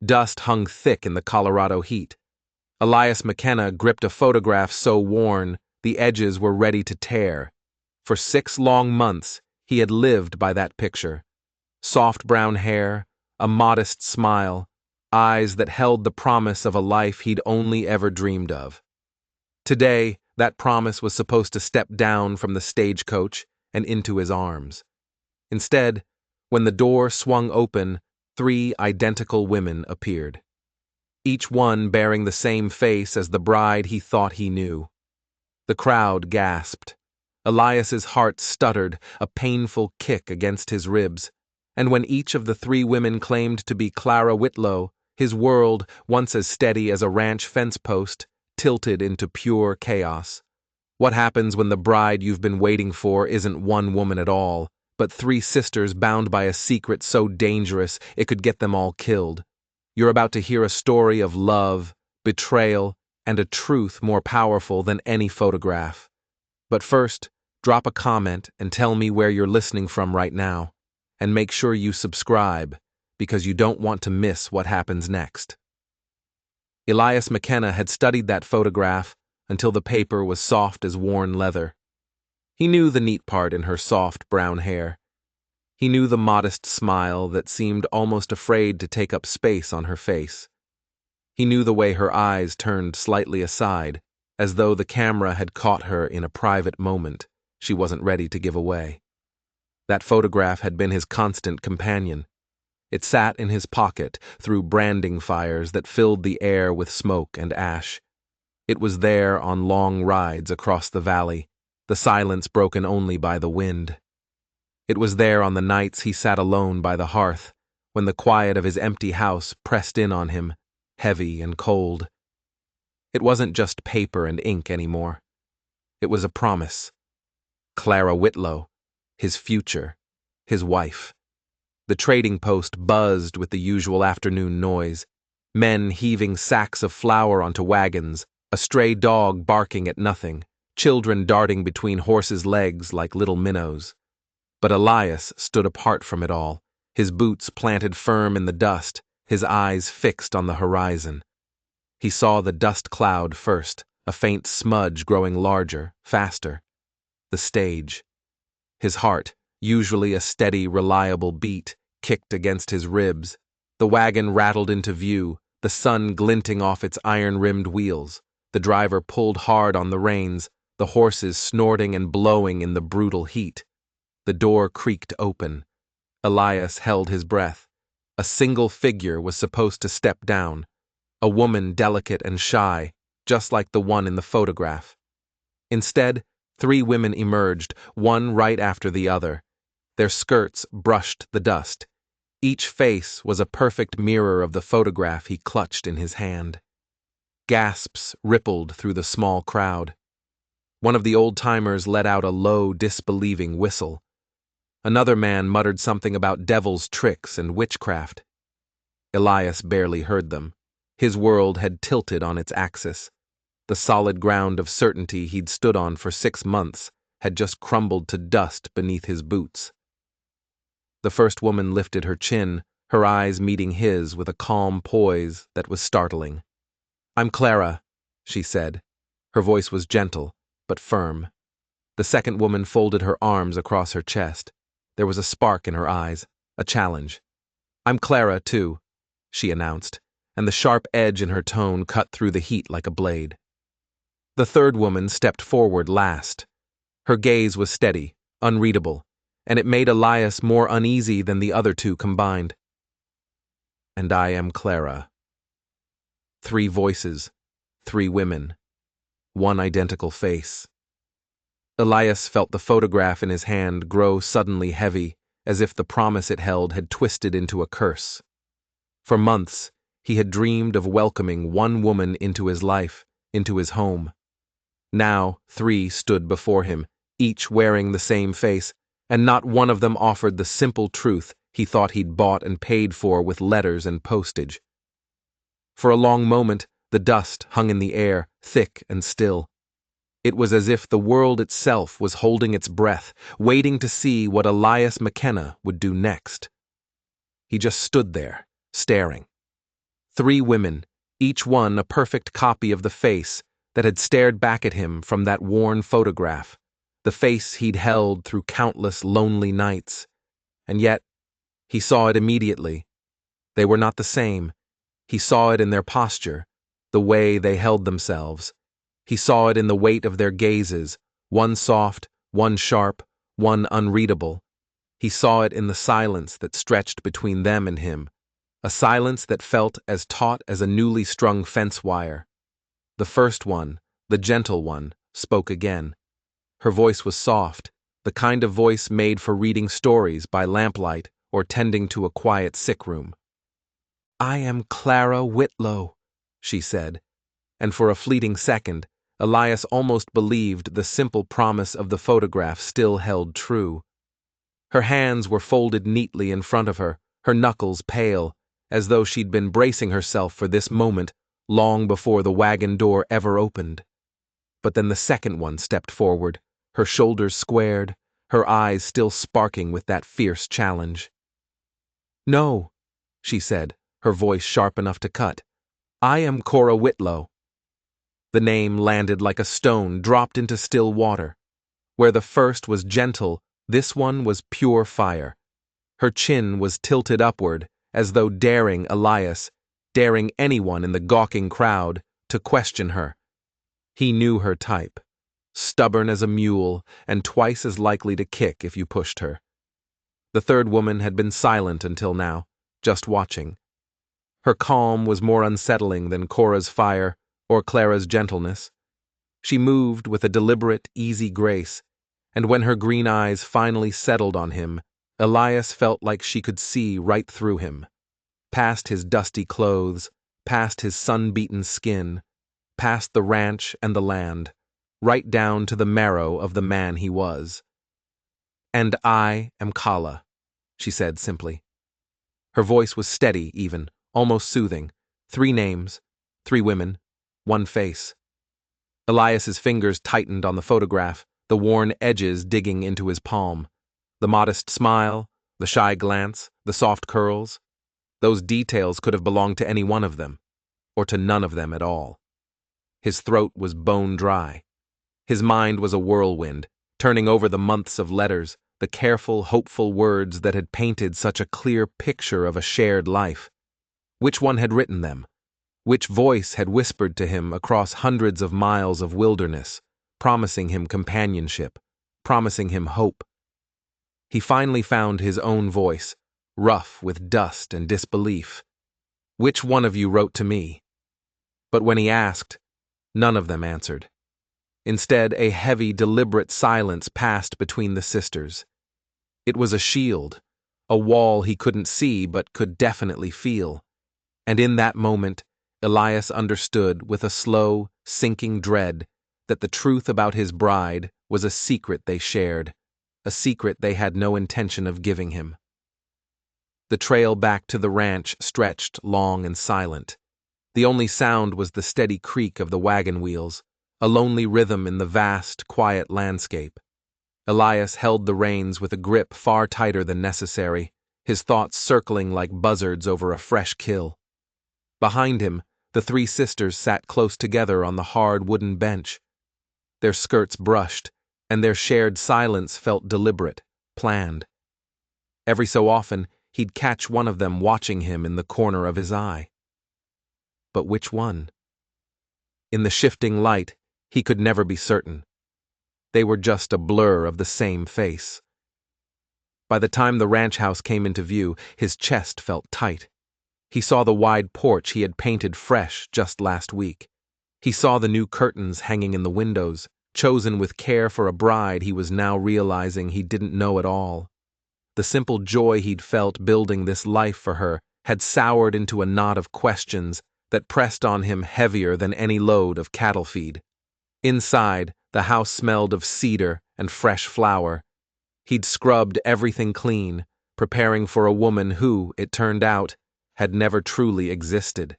Dust hung thick in the Colorado heat. Elias McKenna gripped a photograph so worn, the edges were ready to tear. For 6 long months, he had lived by that picture. Soft brown hair, a modest smile, eyes that held the promise of a life he'd only ever dreamed of. Today, that promise was supposed to step down from the stagecoach and into his arms. Instead, when the door swung open, 3 identical women appeared. Each one bearing the same face as the bride he thought he knew. The crowd gasped. Elias's heart stuttered, a painful kick against his ribs. And when each of the 3 women claimed to be Clara Whitlow, his world, once as steady as a ranch fence post, tilted into pure chaos. What happens when the bride you've been waiting for isn't one woman at all, but 3 sisters bound by a secret so dangerous it could get them all killed? You're about to hear a story of love, betrayal, and a truth more powerful than any photograph. But first, drop a comment and tell me where you're listening from right now. And make sure you subscribe, because you don't want to miss what happens next. Elias McKenna had studied that photograph until the paper was soft as worn leather. He knew the neat part in her soft brown hair. He knew the modest smile that seemed almost afraid to take up space on her face. He knew the way her eyes turned slightly aside, as though the camera had caught her in a private moment she wasn't ready to give away. That photograph had been his constant companion. It sat in his pocket through branding fires that filled the air with smoke and ash. It was there on long rides across the valley, the silence broken only by the wind. It was there on the nights he sat alone by the hearth, when the quiet of his empty house pressed in on him, heavy and cold. It wasn't just paper and ink anymore. It was a promise. Clara Whitlow, his future, his wife. The trading post buzzed with the usual afternoon noise, men heaving sacks of flour onto wagons, a stray dog barking at nothing, children darting between horses' legs like little minnows. But Elias stood apart from it all, his boots planted firm in the dust, his eyes fixed on the horizon. He saw the dust cloud first, a faint smudge growing larger, faster. The stage. His heart, usually a steady, reliable beat, kicked against his ribs. The wagon rattled into view, the sun glinting off its iron-rimmed wheels. The driver pulled hard on the reins, the horses snorting and blowing in the brutal heat. The door creaked open. Elias held his breath. A single figure was supposed to step down, a woman delicate and shy, just like the one in the photograph. Instead, 3 women emerged, one right after the other. Their skirts brushed the dust. Each face was a perfect mirror of the photograph he clutched in his hand. Gasps rippled through the small crowd. One of the old-timers let out a low, disbelieving whistle. Another man muttered something about devil's tricks and witchcraft. Elias barely heard them. His world had tilted on its axis. The solid ground of certainty he'd stood on for 6 months had just crumbled to dust beneath his boots. The first woman lifted her chin, her eyes meeting his with a calm poise that was startling. "I'm Clara," she said. Her voice was gentle, but firm. The second woman folded her arms across her chest. There was a spark in her eyes, a challenge. "I'm Clara, too," she announced, and the sharp edge in her tone cut through the heat like a blade. The third woman stepped forward last. Her gaze was steady, unreadable, and it made Elias more uneasy than the other 2 combined. "And I am Clara." 3 voices, 3 women, 1 identical face. Elias felt the photograph in his hand grow suddenly heavy, as if the promise it held had twisted into a curse. For months, he had dreamed of welcoming one woman into his life, into his home. Now 3 stood before him, each wearing the same face, and not one of them offered the simple truth he thought he'd bought and paid for with letters and postage. For a long moment, the dust hung in the air, thick and still. It was as if the world itself was holding its breath, waiting to see what Elias McKenna would do next. He just stood there, staring. 3 women, each one a perfect copy of the face that had stared back at him from that worn photograph, the face he'd held through countless lonely nights. And yet, he saw it immediately. They were not the same. He saw it in their posture, the way they held themselves. He saw it in the weight of their gazes, one soft, one sharp, one unreadable. He saw it in the silence that stretched between them and him, a silence that felt as taut as a newly strung fence wire. The first one, the gentle one, spoke again. Her voice was soft, the kind of voice made for reading stories by lamplight or tending to a quiet sick room. "I am Clara Whitlow," she said, and for a fleeting second, Elias almost believed the simple promise of the photograph still held true. Her hands were folded neatly in front of her, her knuckles pale, as though she'd been bracing herself for this moment long before the wagon door ever opened. But then the second one stepped forward, her shoulders squared, her eyes still sparking with that fierce challenge. "No," she said, her voice sharp enough to cut. "I am Cora Whitlow." The name landed like a stone dropped into still water. Where the first was gentle, this one was pure fire. Her chin was tilted upward, as though daring Elias, daring anyone in the gawking crowd, to question her. He knew her type. Stubborn as a mule, and twice as likely to kick if you pushed her. The third woman had been silent until now, just watching. Her calm was more unsettling than Cora's fire or Clara's gentleness. She moved with a deliberate, easy grace, and when her green eyes finally settled on him, Elias felt like she could see right through him, past his dusty clothes, past his sun-beaten skin, past the ranch and the land, right down to the marrow of the man he was. "And I am Kala," she said simply. Her voice was steady even, almost soothing. 3 names, 3 women, 1 face. Elias's fingers tightened on the photograph, the worn edges digging into his palm. The modest smile, the shy glance, the soft curls. Those details could have belonged to any one of them, or to none of them at all. His throat was bone dry. His mind was a whirlwind, turning over the months of letters, the careful, hopeful words that had painted such a clear picture of a shared life. Which one had written them? Which voice had whispered to him across hundreds of miles of wilderness, promising him companionship, promising him hope? He finally found his own voice, rough with dust and disbelief. "Which one of you wrote to me?" But when he asked, none of them answered. Instead, a heavy, deliberate silence passed between the sisters. It was a shield, a wall he couldn't see but could definitely feel. And in that moment, Elias understood with a slow, sinking dread that the truth about his bride was a secret they shared, a secret they had no intention of giving him. The trail back to the ranch stretched long and silent. The only sound was the steady creak of the wagon wheels, a lonely rhythm in the vast, quiet landscape. Elias held the reins with a grip far tighter than necessary, his thoughts circling like buzzards over a fresh kill. Behind him, the 3 sisters sat close together on the hard wooden bench. Their skirts brushed, and their shared silence felt deliberate, planned. Every so often, he'd catch one of them watching him in the corner of his eye. But which one? In the shifting light, he could never be certain. They were just a blur of the same face. By the time the ranch house came into view, his chest felt tight. He saw the wide porch he had painted fresh just last week. He saw the new curtains hanging in the windows, chosen with care for a bride he was now realizing he didn't know at all. The simple joy he'd felt building this life for her had soured into a knot of questions that pressed on him heavier than any load of cattle feed. Inside, the house smelled of cedar and fresh flour. He'd scrubbed everything clean, preparing for a woman who, it turned out, had never truly existed.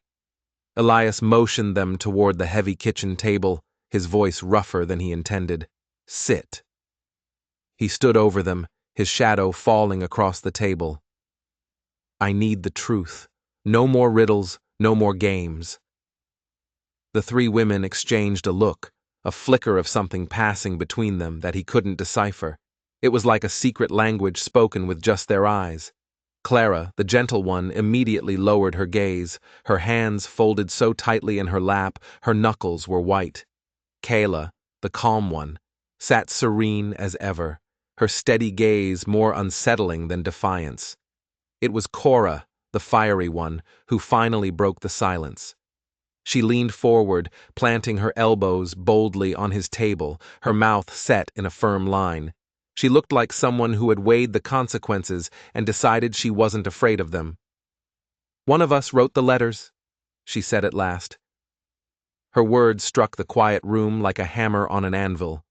Elias motioned them toward the heavy kitchen table, his voice rougher than he intended. "Sit." He stood over them, his shadow falling across the table. "I need the truth. No more riddles, No more games. The three women exchanged a look, a flicker of something passing between them that he couldn't decipher. It was like a secret language spoken with just their eyes. Clara, the gentle one, immediately lowered her gaze, her hands folded so tightly in her lap, her knuckles were white. Kayla, the calm one, sat serene as ever, her steady gaze more unsettling than defiance. It was Cora, the fiery one, who finally broke the silence. She leaned forward, planting her elbows boldly on his table, her mouth set in a firm line. She looked like someone who had weighed the consequences and decided she wasn't afraid of them. "One of us wrote the letters," she said at last. Her words struck the quiet room like a hammer on an anvil.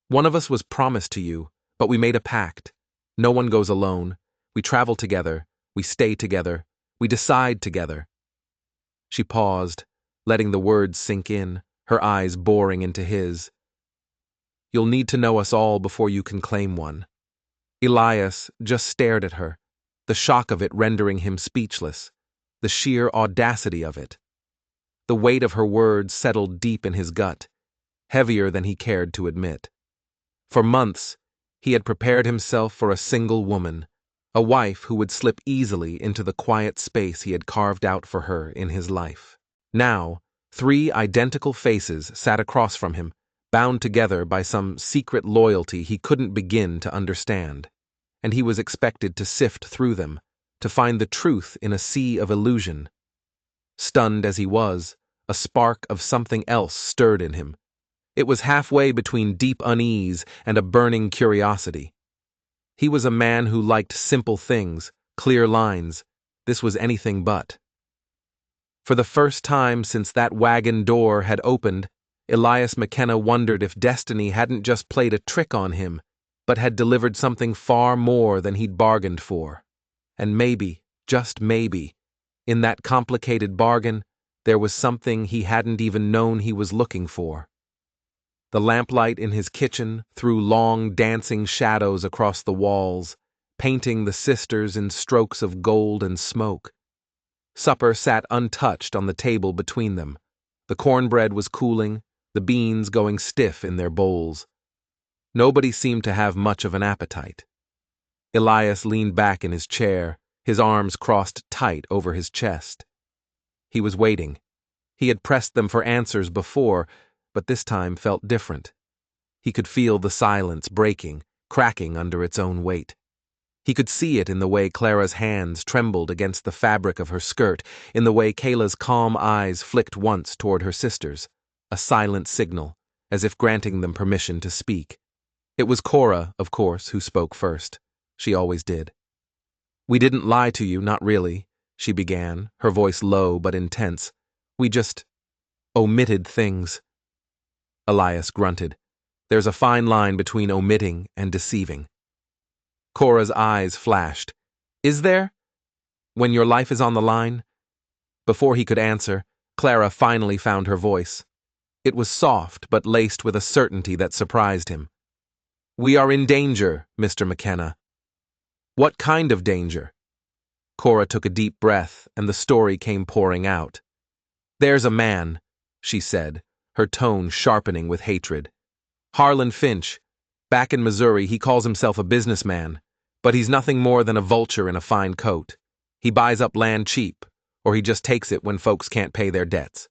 "One of us was promised to you, but we made a pact. No one goes alone. We travel together. We stay together. We decide together." She paused, letting the words sink in, her eyes boring into his. "You'll need to know us all before you can claim one." Elias just stared at her, the shock of it rendering him speechless, the sheer audacity of it. The weight of her words settled deep in his gut, heavier than he cared to admit. For months, he had prepared himself for a single woman, a wife who would slip easily into the quiet space he had carved out for her in his life. Now, three identical faces sat across from him, bound together by some secret loyalty he couldn't begin to understand. And he was expected to sift through them, to find the truth in a sea of illusion. Stunned as he was, a spark of something else stirred in him. It was halfway between deep unease and a burning curiosity. He was a man who liked simple things, clear lines. This was anything but. For the first time since that wagon door had opened, Elias McKenna wondered if destiny hadn't just played a trick on him, but had delivered something far more than he'd bargained for. And maybe, just maybe, in that complicated bargain, there was something he hadn't even known he was looking for. The lamplight in his kitchen threw long dancing shadows across the walls, painting the sisters in strokes of gold and smoke. Supper sat untouched on the table between them. The cornbread was cooling, the beans going stiff in their bowls. Nobody seemed to have much of an appetite. Elias leaned back in his chair, his arms crossed tight over his chest. He was waiting. He had pressed them for answers before, but this time felt different. He could feel the silence breaking, cracking under its own weight. He could see it in the way Clara's hands trembled against the fabric of her skirt, in the way Kayla's calm eyes flicked once toward her sisters, a silent signal, as if granting them permission to speak. It was Cora, of course, who spoke first. She always did. "We didn't lie to you, not really," she began, her voice low but intense. "We just omitted things." Elias grunted. There's a fine line between omitting and deceiving. Cora's eyes flashed. "Is there? When your life is on the line?" Before he could answer, Clara finally found her voice. It was soft but laced with a certainty that surprised him. "We are in danger, Mr. McKenna." "What kind of danger?" Cora took a deep breath, and the story came pouring out. "There's a man," she said, her tone sharpening with hatred. "Harlan Finch. Back in Missouri, he calls himself a businessman, but he's nothing more than a vulture in a fine coat. He buys up land cheap, or he just takes it when folks can't pay their debts."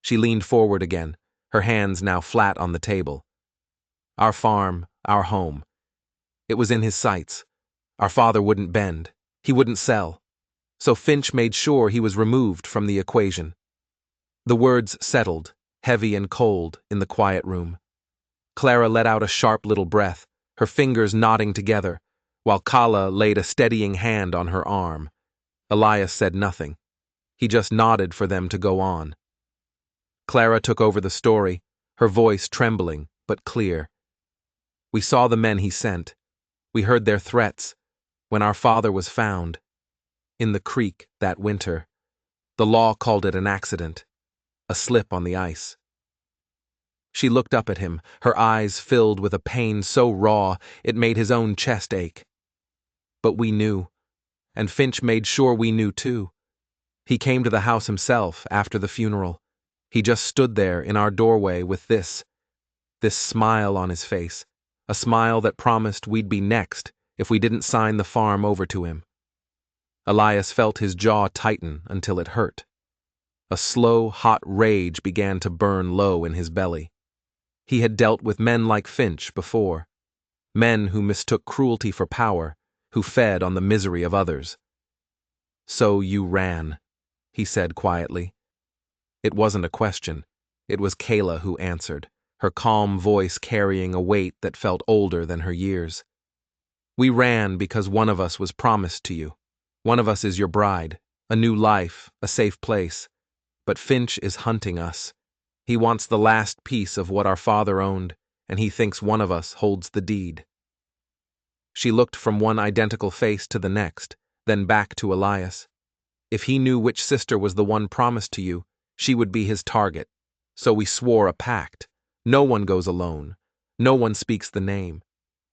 She leaned forward again, her hands now flat on the table. "Our farm, our home. It was in his sights. Our father wouldn't bend. He wouldn't sell. So Finch made sure he was removed from the equation." The words settled, heavy and cold, in the quiet room. Clara let out a sharp little breath, her fingers knotting together, while Kala laid a steadying hand on her arm. Elias said nothing. He just nodded for them to go on. Clara took over the story, her voice trembling, but clear. "We saw the men he sent. We heard their threats. When our father was found. In the creek that winter. The law called it an accident. A slip on the ice." She looked up at him, her eyes filled with a pain so raw it made his own chest ache. "But we knew. And Finch made sure we knew too. He came to the house himself after the funeral. He just stood there in our doorway with this smile on his face, a smile that promised we'd be next if we didn't sign the farm over to him. Elias felt his jaw tighten until it hurt. A slow, hot rage began to burn low in his belly. He had dealt with men like Finch before, men who mistook cruelty for power, who fed on the misery of others. "So you ran," he said quietly. It wasn't a question. It was Kayla who answered, her calm voice carrying a weight that felt older than her years. "We ran because one of us was promised to you. One of us is your bride, a new life, a safe place. But Finch is hunting us. He wants the last piece of what our father owned, and he thinks one of us holds the deed." She looked from one identical face to the next, then back to Elias. If he knew which sister was the one promised to you, she would be his target. So we swore a pact. No one goes alone. No one speaks the name.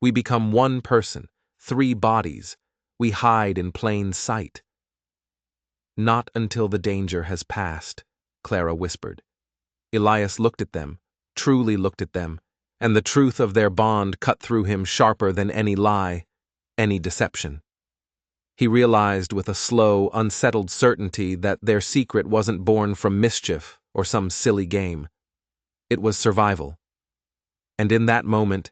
We become one person, 3 bodies. We hide in plain sight. "Not until the danger has passed," Clara whispered. Elias looked at them, truly looked at them, and the truth of their bond cut through him sharper than any lie, any deception. He realized with a slow, unsettled certainty that their secret wasn't born from mischief or some silly game. It was survival. And in that moment,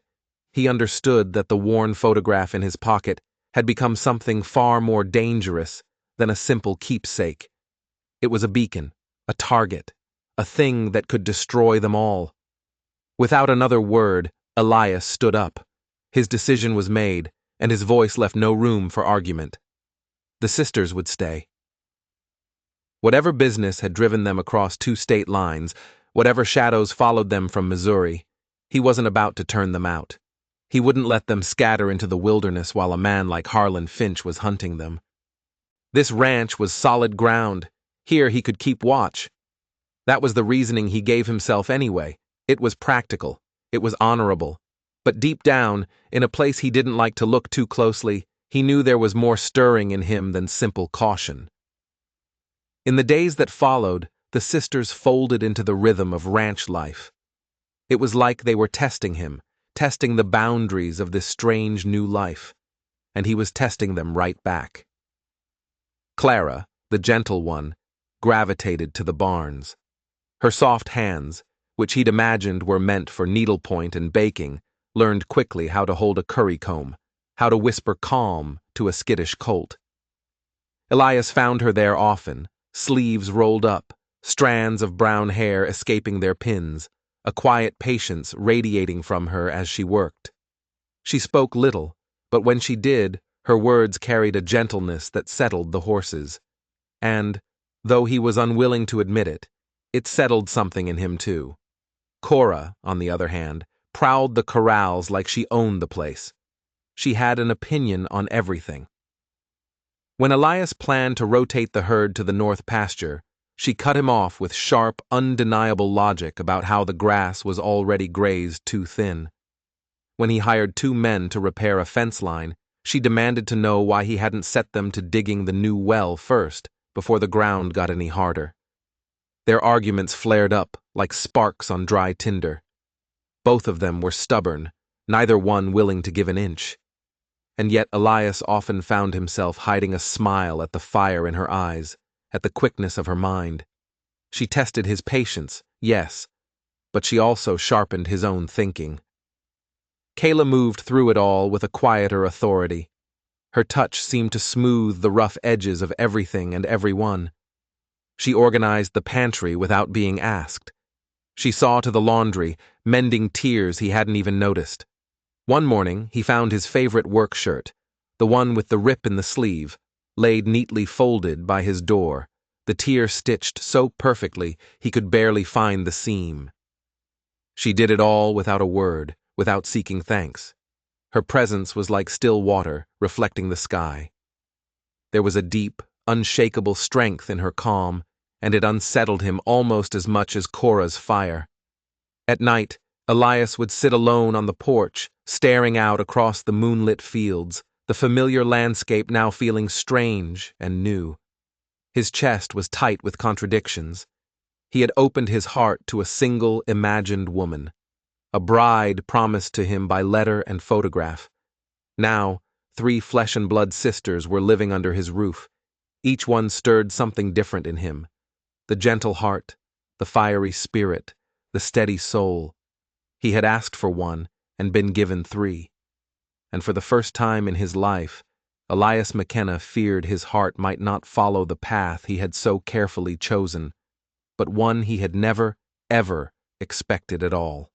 he understood that the worn photograph in his pocket had become something far more dangerous than a simple keepsake. It was a beacon, a target, a thing that could destroy them all. Without another word, Elias stood up. His decision was made, and his voice left no room for argument. The sisters would stay. Whatever business had driven them across 2 state lines, whatever shadows followed them from Missouri, he wasn't about to turn them out. He wouldn't let them scatter into the wilderness while a man like Harlan Finch was hunting them. This ranch was solid ground. Here he could keep watch. That was the reasoning he gave himself anyway. It was practical. It was honorable. But deep down, in a place he didn't like to look too closely, he knew there was more stirring in him than simple caution. In the days that followed, the sisters folded into the rhythm of ranch life. It was like they were testing him, testing the boundaries of this strange new life, and he was testing them right back. Clara, the gentle one, gravitated to the barns. Her soft hands, which he'd imagined were meant for needlepoint and baking, learned quickly how to hold a curry comb, how to whisper calm to a skittish colt. Elias found her there often, sleeves rolled up, strands of brown hair escaping their pins, a quiet patience radiating from her as she worked. She spoke little, but when she did, her words carried a gentleness that settled the horses. And, though he was unwilling to admit it, it settled something in him too. Cora, on the other hand, prowled the corrals like she owned the place. She had an opinion on everything. When Elias planned to rotate the herd to the north pasture, she cut him off with sharp, undeniable logic about how the grass was already grazed too thin. When he hired 2 men to repair a fence line, she demanded to know why he hadn't set them to digging the new well first, before the ground got any harder. Their arguments flared up like sparks on dry tinder. Both of them were stubborn, neither one willing to give an inch. And yet Elias often found himself hiding a smile at the fire in her eyes, at the quickness of her mind. She tested his patience, yes, but she also sharpened his own thinking. Kayla moved through it all with a quieter authority. Her touch seemed to smooth the rough edges of everything and everyone. She organized the pantry without being asked. She saw to the laundry, mending tears he hadn't even noticed. One morning, he found his favorite work shirt, the one with the rip in the sleeve, laid neatly folded by his door, the tear stitched so perfectly he could barely find the seam. She did it all without a word, without seeking thanks. Her presence was like still water, reflecting the sky. There was a deep, unshakable strength in her calm, and it unsettled him almost as much as Cora's fire. At night, Elias would sit alone on the porch, staring out across the moonlit fields, the familiar landscape now feeling strange and new. His chest was tight with contradictions. He had opened his heart to a single imagined woman, a bride promised to him by letter and photograph. Now, 3 flesh-and-blood sisters were living under his roof. Each one stirred something different in him: the gentle heart, the fiery spirit, the steady soul. He had asked for one and been given 3. And for the first time in his life, Elias McKenna feared his heart might not follow the path he had so carefully chosen, but one he had never, ever expected at all.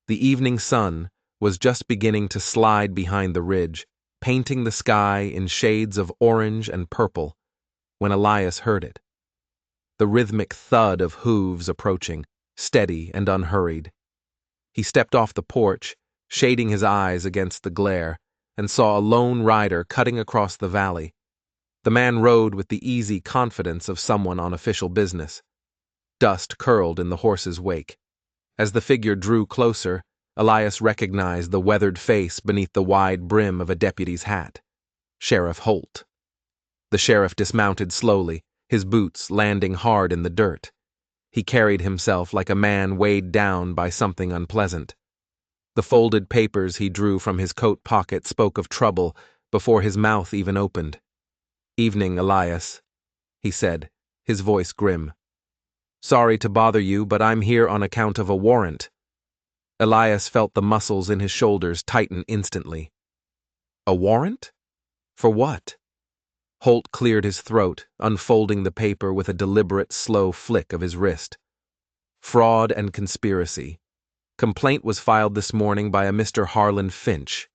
The evening sun was just beginning to slide behind the ridge, painting the sky in shades of orange and purple, when Elias heard it. The rhythmic thud of hooves approaching, steady and unhurried. He stepped off the porch, shading his eyes against the glare, and saw a lone rider cutting across the valley. The man rode with the easy confidence of someone on official business. Dust curled in the horse's wake. As the figure drew closer, Elias recognized the weathered face beneath the wide brim of a deputy's hat. Sheriff Holt. The sheriff dismounted slowly, his boots landing hard in the dirt. He carried himself like a man weighed down by something unpleasant. The folded papers he drew from his coat pocket spoke of trouble before his mouth even opened. "Evening, Elias," he said, his voice grim. "Sorry to bother you, but I'm here on account of a warrant." Elias felt the muscles in his shoulders tighten instantly. "A warrant? For what?" Holt cleared his throat, unfolding the paper with a deliberate, slow flick of his wrist. "Fraud and conspiracy. Complaint was filed this morning by a Mr. Harlan Finch."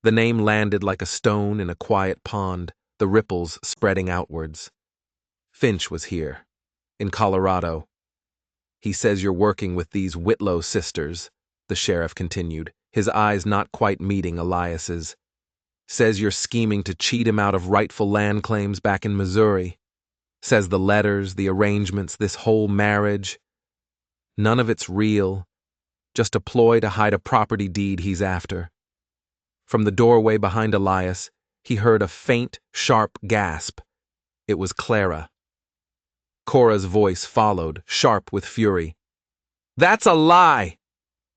The name landed like a stone in a quiet pond, the ripples spreading outwards. "Finch was here, in Colorado. He says you're working with these Whitlow sisters," the sheriff continued, his eyes not quite meeting Elias's. "Says you're scheming to cheat him out of rightful land claims back in Missouri. Says the letters, the arrangements, this whole marriage, none of it's real, just a ploy to hide a property deed he's after." From the doorway behind Elias, he heard a faint, sharp gasp. It was Clara. Cora's voice followed, sharp with fury. "That's a lie!"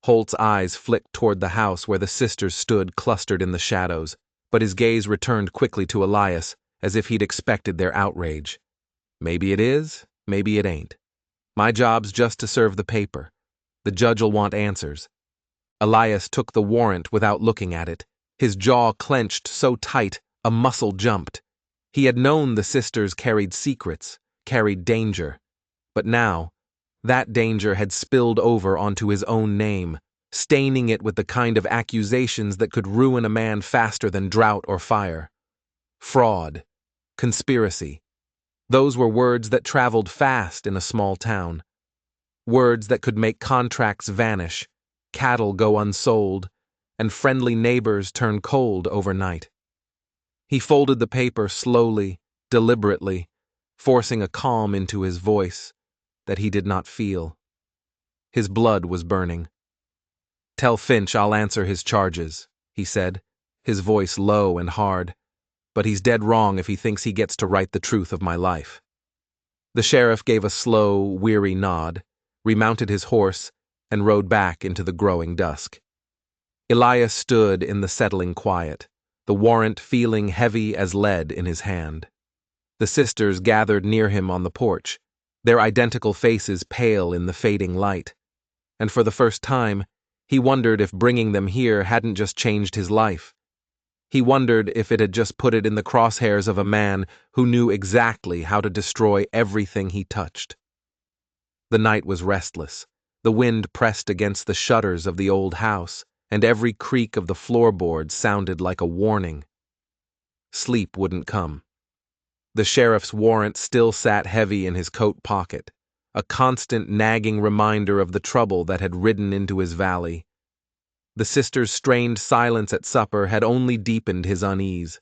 Holt's eyes flicked toward the house where the sisters stood clustered in the shadows, but his gaze returned quickly to Elias, as if he'd expected their outrage. "Maybe it is, maybe it ain't. My job's just to serve the paper. The judge'll want answers." Elias took the warrant without looking at it, his jaw clenched so tight a muscle jumped. He had known the sisters carried secrets, carried danger, but now, that danger had spilled over onto his own name, staining it with the kind of accusations that could ruin a man faster than drought or fire. Fraud, conspiracy, those were words that traveled fast in a small town. Words that could make contracts vanish, cattle go unsold, and friendly neighbors turn cold overnight. He folded the paper slowly, deliberately, forcing a calm into his voice that he did not feel. His blood was burning. "Tell Finch I'll answer his charges," he said, his voice low and hard, "but he's dead wrong if he thinks he gets to write the truth of my life." The sheriff gave a slow, weary nod, remounted his horse, and rode back into the growing dusk. Elias stood in the settling quiet, the warrant feeling heavy as lead in his hand. The sisters gathered near him on the porch, their identical faces pale in the fading light, and for the first time, he wondered if bringing them here hadn't just changed his life. He wondered if it had just put it in the crosshairs of a man who knew exactly how to destroy everything he touched. The night was restless. The wind pressed against the shutters of the old house, and every creak of the floorboards sounded like a warning. Sleep wouldn't come. The sheriff's warrant still sat heavy in his coat pocket, a constant nagging reminder of the trouble that had ridden into his valley. The sisters' strained silence at supper had only deepened his unease.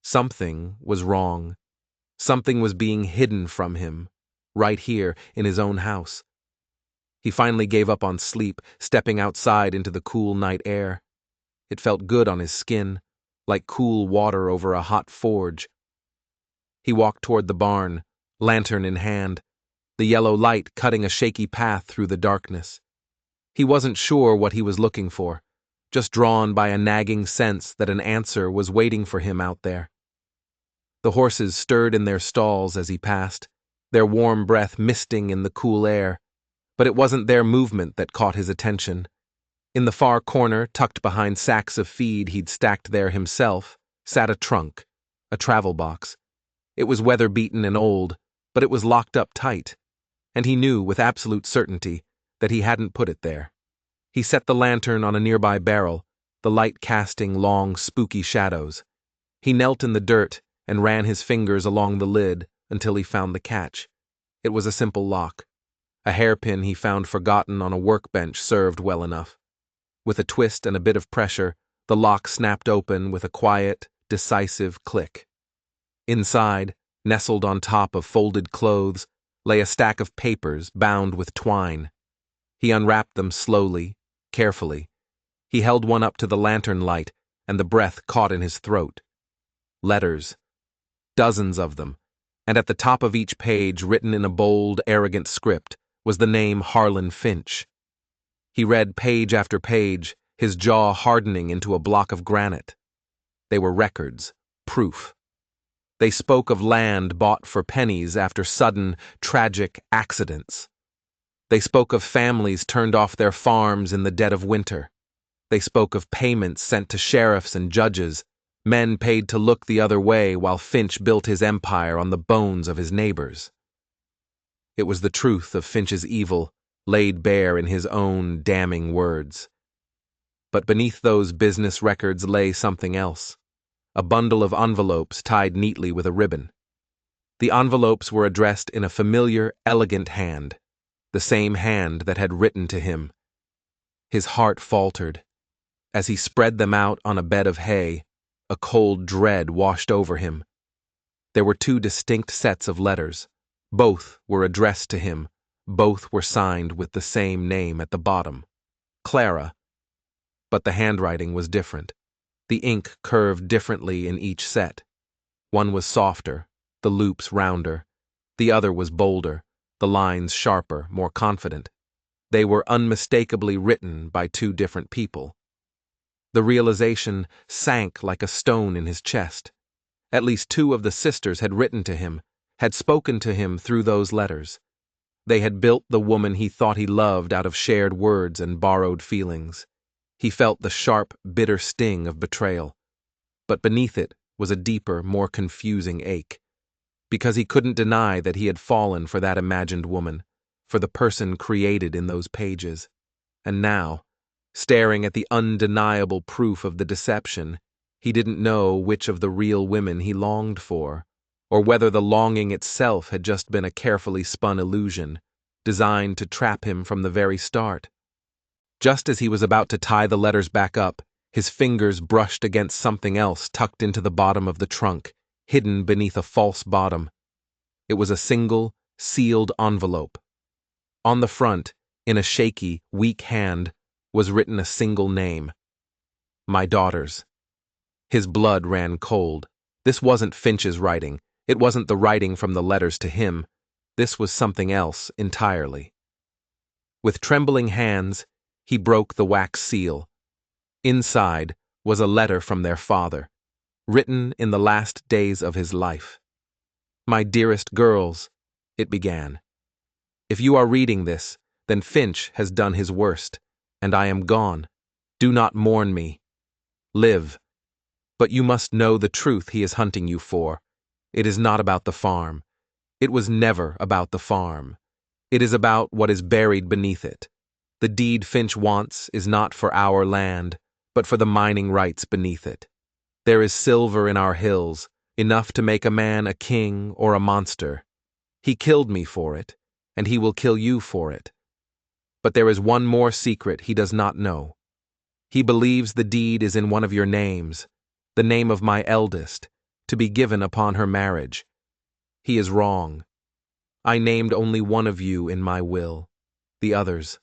Something was wrong. Something was being hidden from him, right here in his own house. He finally gave up on sleep, stepping outside into the cool night air. It felt good on his skin, like cool water over a hot forge. He walked toward the barn, lantern in hand, the yellow light cutting a shaky path through the darkness. He wasn't sure what he was looking for, just drawn by a nagging sense that an answer was waiting for him out there. The horses stirred in their stalls as he passed, their warm breath misting in the cool air, but it wasn't their movement that caught his attention. In the far corner, tucked behind sacks of feed he'd stacked there himself, sat a trunk, a travel box. It was weather-beaten and old, but it was locked up tight, and he knew with absolute certainty that he hadn't put it there. He set the lantern on a nearby barrel, the light casting long, spooky shadows. He knelt in the dirt and ran his fingers along the lid until he found the catch. It was a simple lock. A hairpin he found forgotten on a workbench served well enough. With a twist and a bit of pressure, the lock snapped open with a quiet, decisive click. Inside, nestled on top of folded clothes, lay a stack of papers bound with twine. He unwrapped them slowly, carefully. He held one up to the lantern light, and the breath caught in his throat. Letters. Dozens of them, and at the top of each page, written in a bold, arrogant script, was the name Harlan Finch. He read page after page, his jaw hardening into a block of granite. They were records, proof. They spoke of land bought for pennies after sudden, tragic accidents. They spoke of families turned off their farms in the dead of winter. They spoke of payments sent to sheriffs and judges, men paid to look the other way while Finch built his empire on the bones of his neighbors. It was the truth of Finch's evil, laid bare in his own damning words. But beneath those business records lay something else, a bundle of envelopes tied neatly with a ribbon. The envelopes were addressed in a familiar, elegant hand, the same hand that had written to him. His heart faltered. As he spread them out on a bed of hay, a cold dread washed over him. There were two distinct sets of letters. Both were addressed to him. Both were signed with the same name at the bottom, Clara. But the handwriting was different. The ink curved differently in each set. One was softer, the loops rounder. The other was bolder, the lines sharper, more confident. They were unmistakably written by two different people. The realization sank like a stone in his chest. At least two of the sisters had written to him, had spoken to him through those letters. They had built the woman he thought he loved out of shared words and borrowed feelings. He felt the sharp, bitter sting of betrayal. But beneath it was a deeper, more confusing ache. Because he couldn't deny that he had fallen for that imagined woman, for the person created in those pages. And now, staring at the undeniable proof of the deception, he didn't know which of the real women he longed for, or whether the longing itself had just been a carefully spun illusion, designed to trap him from the very start. Just as he was about to tie the letters back up, his fingers brushed against something else tucked into the bottom of the trunk, hidden beneath a false bottom. It was a single, sealed envelope. On the front, in a shaky, weak hand, was written a single name. My daughter's. His blood ran cold. This wasn't Finch's writing. It wasn't the writing from the letters to him. This was something else entirely. With trembling hands, he broke the wax seal. Inside was a letter from their father, written in the last days of his life. My dearest girls, it began. If you are reading this, then Finch has done his worst, and I am gone. Do not mourn me. Live. But you must know the truth he is hunting you for. It is not about the farm. It was never about the farm. It is about what is buried beneath it. The deed Finch wants is not for our land, but for the mining rights beneath it. There is silver in our hills, enough to make a man a king or a monster. He killed me for it, and he will kill you for it. But there is one more secret he does not know. He believes the deed is in one of your names, the name of my eldest, to be given upon her marriage. He is wrong. I named only one of you in my will. The others.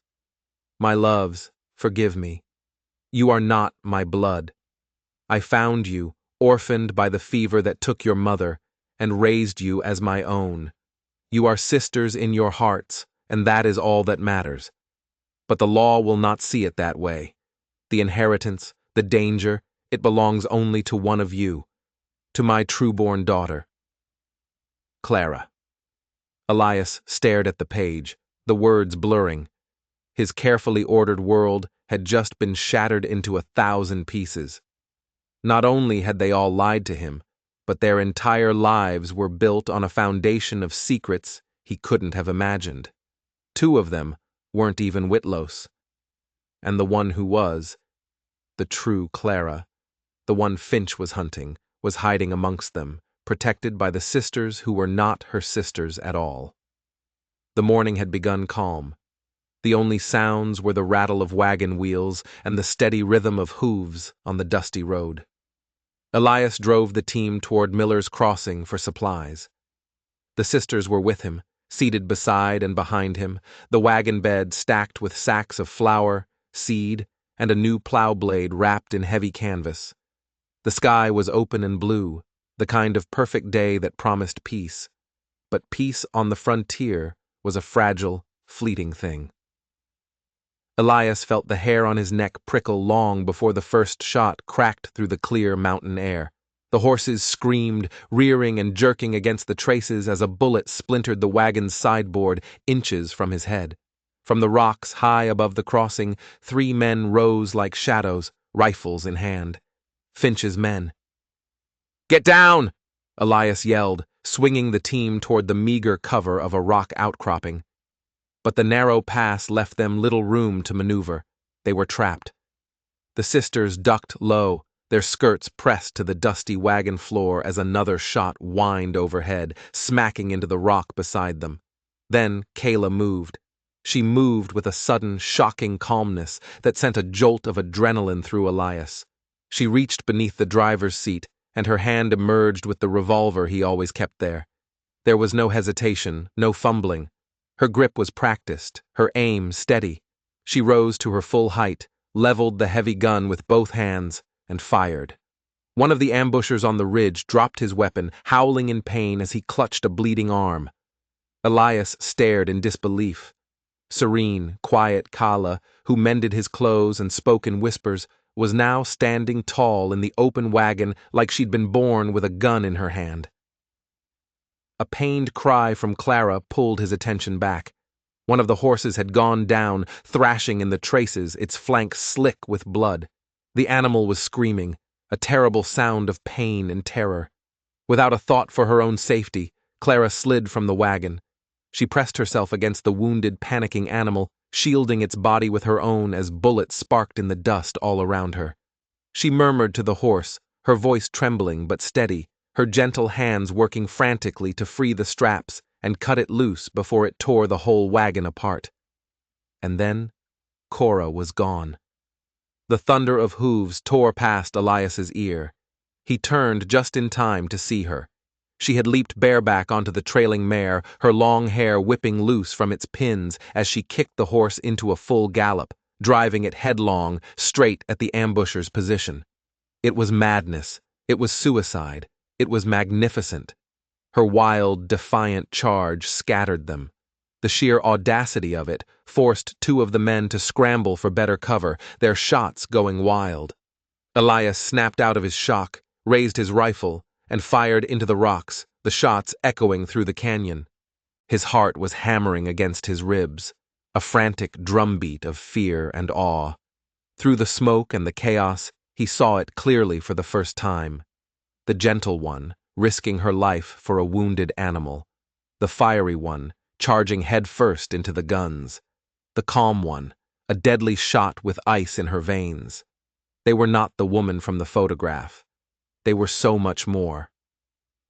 My loves, forgive me. You are not my blood. I found you, orphaned by the fever that took your mother, and raised you as my own. You are sisters in your hearts, and that is all that matters. But the law will not see it that way. The inheritance, the danger, it belongs only to one of you, to my true-born daughter, Clara." Elias stared at the page, the words blurring. His carefully ordered world had just been shattered into 1,000 pieces. Not only had they all lied to him, but their entire lives were built on a foundation of secrets he couldn't have imagined. 2 of them weren't even Whitlows. And the one who was, the true Clara, the one Finch was hunting, was hiding amongst them, protected by the sisters who were not her sisters at all. The morning had begun calm. The only sounds were the rattle of wagon wheels and the steady rhythm of hooves on the dusty road. Elias drove the team toward Miller's Crossing for supplies. The sisters were with him, seated beside and behind him, the wagon bed stacked with sacks of flour, seed, and a new plow blade wrapped in heavy canvas. The sky was open and blue, the kind of perfect day that promised peace. But peace on the frontier was a fragile, fleeting thing. Elias felt the hair on his neck prickle long before the first shot cracked through the clear mountain air. The horses screamed, rearing and jerking against the traces as a bullet splintered the wagon's sideboard inches from his head. From the rocks high above the crossing, 3 men rose like shadows, rifles in hand. Finch's men. "Get down!" Elias yelled, swinging the team toward the meager cover of a rock outcropping. But the narrow pass left them little room to maneuver. They were trapped. The sisters ducked low, their skirts pressed to the dusty wagon floor as another shot whined overhead, smacking into the rock beside them. Then Kayla moved. She moved with a sudden, shocking calmness that sent a jolt of adrenaline through Elias. She reached beneath the driver's seat, and her hand emerged with the revolver he always kept there. There was no hesitation, no fumbling. Her grip was practiced, her aim steady. She rose to her full height, leveled the heavy gun with both hands, and fired. One of the ambushers on the ridge dropped his weapon, howling in pain as he clutched a bleeding arm. Elias stared in disbelief. Serene, quiet Kala, who mended his clothes and spoke in whispers, was now standing tall in the open wagon like she'd been born with a gun in her hand. A pained cry from Clara pulled his attention back. One of the horses had gone down, thrashing in the traces, its flank slick with blood. The animal was screaming, a terrible sound of pain and terror. Without a thought for her own safety, Clara slid from the wagon. She pressed herself against the wounded, panicking animal, shielding its body with her own as bullets sparked in the dust all around her. She murmured to the horse, her voice trembling but steady, her gentle hands working frantically to free the straps and cut it loose before it tore the whole wagon apart. And then Cora was gone. The thunder of hooves tore past Elias's ear. He turned just in time to see her. She had leaped bareback onto the trailing mare, her long hair whipping loose from its pins as she kicked the horse into a full gallop, driving it headlong, straight at the ambusher's position. It was madness. It was suicide. It was magnificent. Her wild, defiant charge scattered them. The sheer audacity of it forced 2 of the men to scramble for better cover, their shots going wild. Elias snapped out of his shock, raised his rifle, and fired into the rocks, the shots echoing through the canyon. His heart was hammering against his ribs, a frantic drumbeat of fear and awe. Through the smoke and the chaos, he saw it clearly for the first time. The gentle one, risking her life for a wounded animal. The fiery one, charging headfirst into the guns. The calm one, a deadly shot with ice in her veins. They were not the woman from the photograph. They were so much more.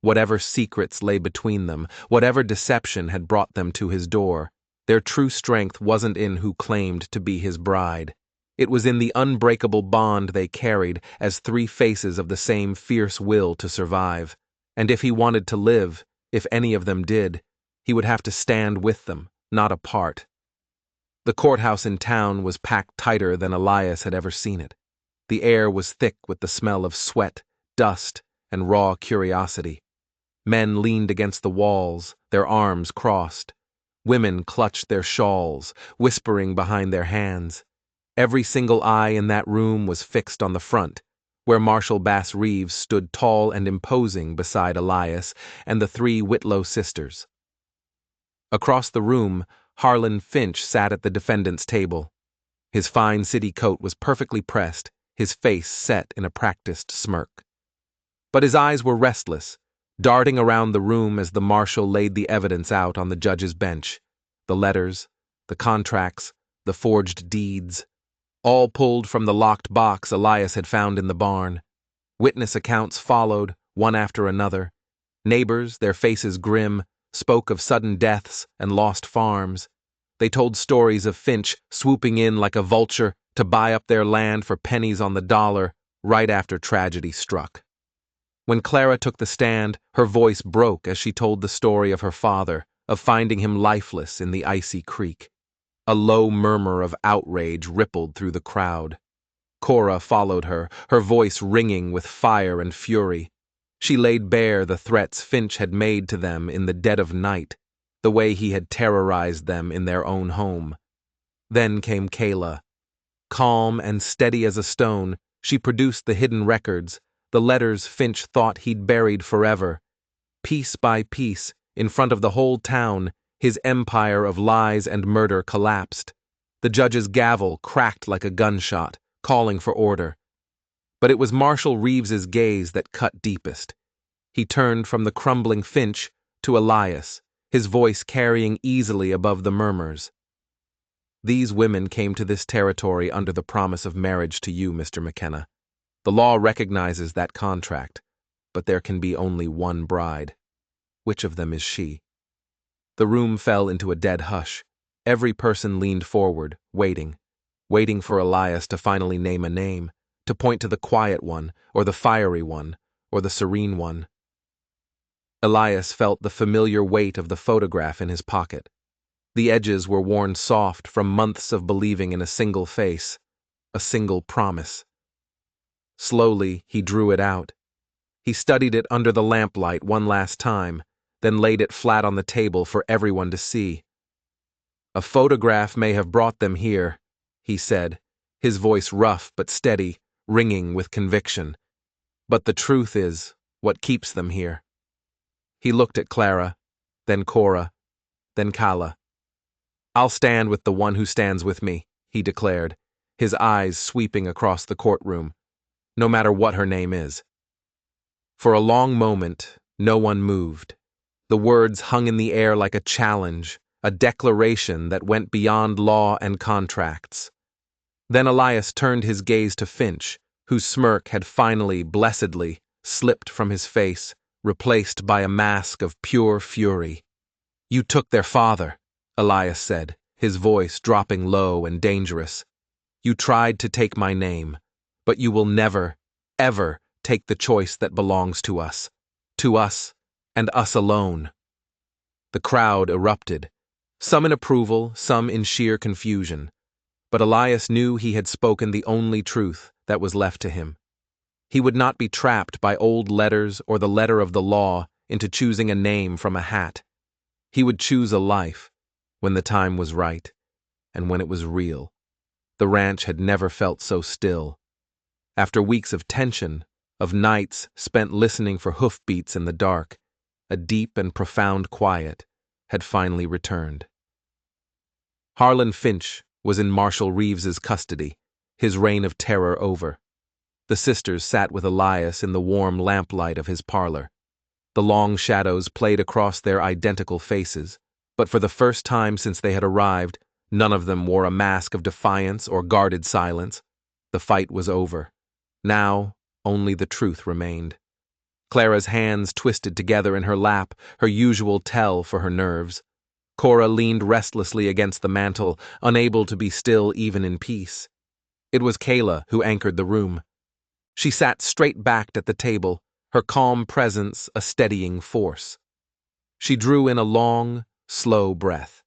Whatever secrets lay between them, whatever deception had brought them to his door, their true strength wasn't in who claimed to be his bride. It was in the unbreakable bond they carried as 3 faces of the same fierce will to survive. And if he wanted to live, if any of them did, he would have to stand with them, not apart. The courthouse in town was packed tighter than Elias had ever seen it. The air was thick with the smell of sweat, dust, and raw curiosity. Men leaned against the walls, their arms crossed. Women clutched their shawls, whispering behind their hands. Every single eye in that room was fixed on the front, where Marshal Bass Reeves stood tall and imposing beside Elias and the three Whitlow sisters. Across the room, Harlan Finch sat at the defendant's table. His fine city coat was perfectly pressed, his face set in a practiced smirk. But his eyes were restless, darting around the room as the marshal laid the evidence out on the judge's bench. The letters, the contracts, the forged deeds, all pulled from the locked box Elias had found in the barn. Witness accounts followed, one after another. Neighbors, their faces grim, spoke of sudden deaths and lost farms. They told stories of Finch swooping in like a vulture to buy up their land for pennies on the dollar right after tragedy struck. When Clara took the stand, her voice broke as she told the story of her father, of finding him lifeless in the icy creek. A low murmur of outrage rippled through the crowd. Cora followed her, her voice ringing with fire and fury. She laid bare the threats Finch had made to them in the dead of night, the way he had terrorized them in their own home. Then came Kayla. Calm and steady as a stone, she produced the hidden records, the letters Finch thought he'd buried forever. Piece by piece, in front of the whole town, his empire of lies and murder collapsed. The judge's gavel cracked like a gunshot, calling for order. But it was Marshal Reeves's gaze that cut deepest. He turned from the crumbling Finch to Elias, his voice carrying easily above the murmurs. These women came to this territory under the promise of marriage to you, Mr. McKenna. The law recognizes that contract, but there can be only one bride. Which of them is she? The room fell into a dead hush. Every person leaned forward, waiting for Elias to finally name a name, to point to the quiet one, or the fiery one, or the serene one. Elias felt the familiar weight of the photograph in his pocket. The edges were worn soft from months of believing in a single face, a single promise. Slowly, he drew it out. He studied it under the lamplight one last time, then laid it flat on the table for everyone to see. A photograph may have brought them here, he said, his voice rough but steady, ringing with conviction. But the truth is what keeps them here. He looked at Clara, then Cora, then Kala. I'll stand with the one who stands with me, he declared, his eyes sweeping across the courtroom, no matter what her name is. For a long moment, no one moved. The words hung in the air like a challenge, a declaration that went beyond law and contracts. Then Elias turned his gaze to Finch, whose smirk had finally, blessedly, slipped from his face, replaced by a mask of pure fury. You took their father, Elias said, his voice dropping low and dangerous. You tried to take my name, but you will never, ever take the choice that belongs to us and us alone. The crowd erupted, some in approval, some in sheer confusion. But Elias knew he had spoken the only truth that was left to him. He would not be trapped by old letters or the letter of the law into choosing a name from a hat. He would choose a life, when the time was right, and when it was real. The ranch had never felt so still. After weeks of tension, of nights spent listening for hoofbeats in the dark, a deep and profound quiet had finally returned. Harlan Finch was in Marshal Reeves's custody, his reign of terror over. The sisters sat with Elias in the warm lamplight of his parlor. The long shadows played across their identical faces, but for the first time since they had arrived, none of them wore a mask of defiance or guarded silence. The fight was over. Now, only the truth remained. Clara's hands twisted together in her lap, her usual tell for her nerves. Cora leaned restlessly against the mantel, unable to be still even in peace. It was Kayla who anchored the room. She sat straight-backed at the table, her calm presence a steadying force. She drew in a long, slow breath.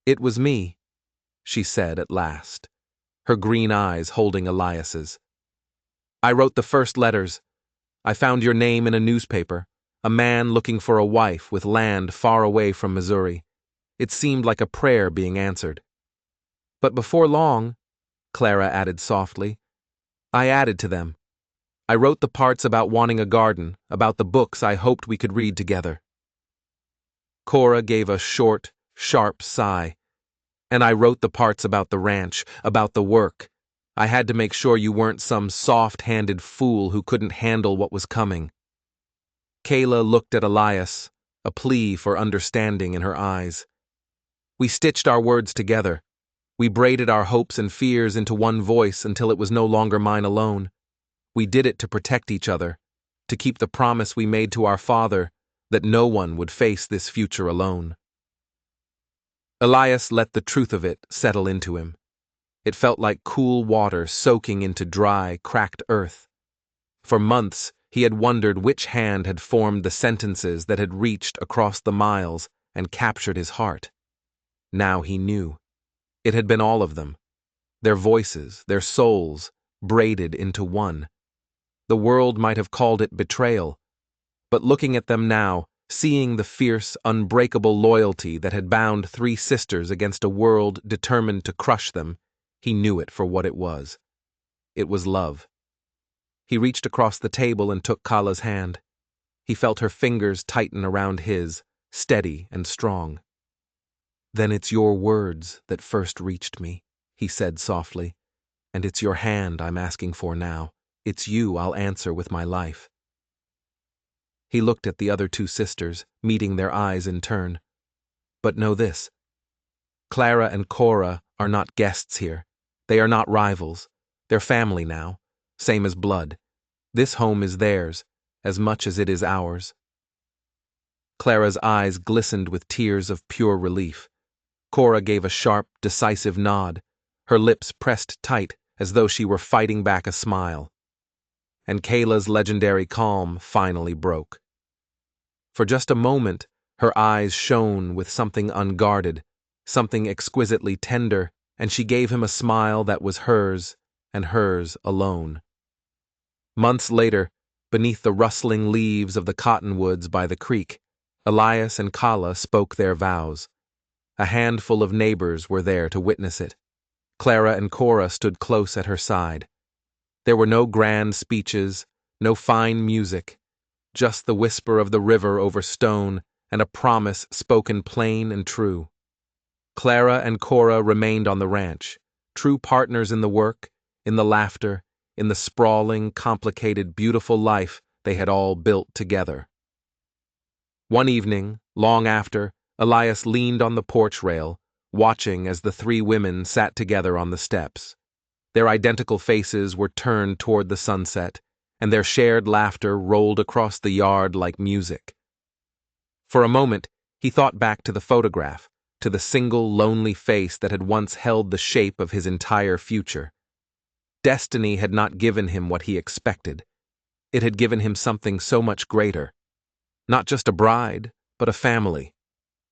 It was me, she said at last, her green eyes holding Elias's. I wrote the first letters. I found your name in a newspaper. a man looking for a wife with land far away from Missouri. It seemed like a prayer being answered. But before long, Clara added softly, I added to them. I wrote the parts about wanting a garden, about the books I hoped we could read together. Cora gave a short, sharp sigh. And I wrote the parts about the ranch, about the work. I had to make sure you weren't some soft-handed fool who couldn't handle what was coming. Kayla looked at Elias, a plea for understanding in her eyes. We stitched our words together. We braided our hopes and fears into one voice until it was no longer mine alone. We did it to protect each other, to keep the promise we made to our father that no one would face this future alone. Elias let the truth of it settle into him. It felt like cool water soaking into dry, cracked earth. For months, he had wondered which hand had formed the sentences that had reached across the miles and captured his heart. Now he knew. It had been all of them. Their voices, their souls, braided into one. The world might have called it betrayal, but looking at them now, seeing the fierce, unbreakable loyalty that had bound three sisters against a world determined to crush them, he knew it for what it was. It was love. He reached across the table and took Kala's hand. He felt her fingers tighten around his, steady and strong. Then it's your words that first reached me, he said softly, and it's your hand I'm asking for now. It's you I'll answer with my life. He looked at the other two sisters, meeting their eyes in turn. But know this. Clara and Cora are not guests here. They are not rivals. They're family now, same as blood. This home is theirs, as much as it is ours. Clara's eyes glistened with tears of pure relief. Cora gave a sharp, decisive nod, her lips pressed tight as though she were fighting back a smile. And Kayla's legendary calm finally broke. For just a moment, her eyes shone with something unguarded, something exquisitely tender, and she gave him a smile that was hers, and hers alone. Months later, beneath the rustling leaves of the cottonwoods by the creek, Elias and Kala spoke their vows. A handful of neighbors were there to witness it. Clara and Cora stood close at her side. There were no grand speeches, no fine music, just the whisper of the river over stone and a promise spoken plain and true. Clara and Cora remained on the ranch, true partners in the work, in the laughter, in the sprawling, complicated, beautiful life they had all built together. One evening, long after, Elias leaned on the porch rail, watching as the three women sat together on the steps. Their identical faces were turned toward the sunset, and their shared laughter rolled across the yard like music. For a moment, he thought back to the photograph, to the single lonely face that had once held the shape of his entire future. Destiny had not given him what he expected. It had given him something so much greater. Not just a bride, but a family,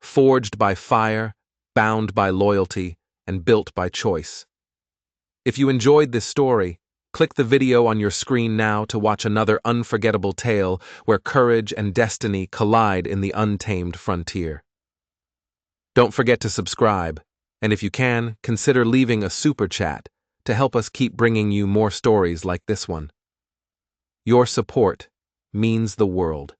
forged by fire, bound by loyalty, and built by choice. If you enjoyed this story, click the video on your screen now to watch another unforgettable tale where courage and destiny collide in the untamed frontier. Don't forget to subscribe, and if you can, consider leaving a super chat to help us keep bringing you more stories like this one. Your support means the world.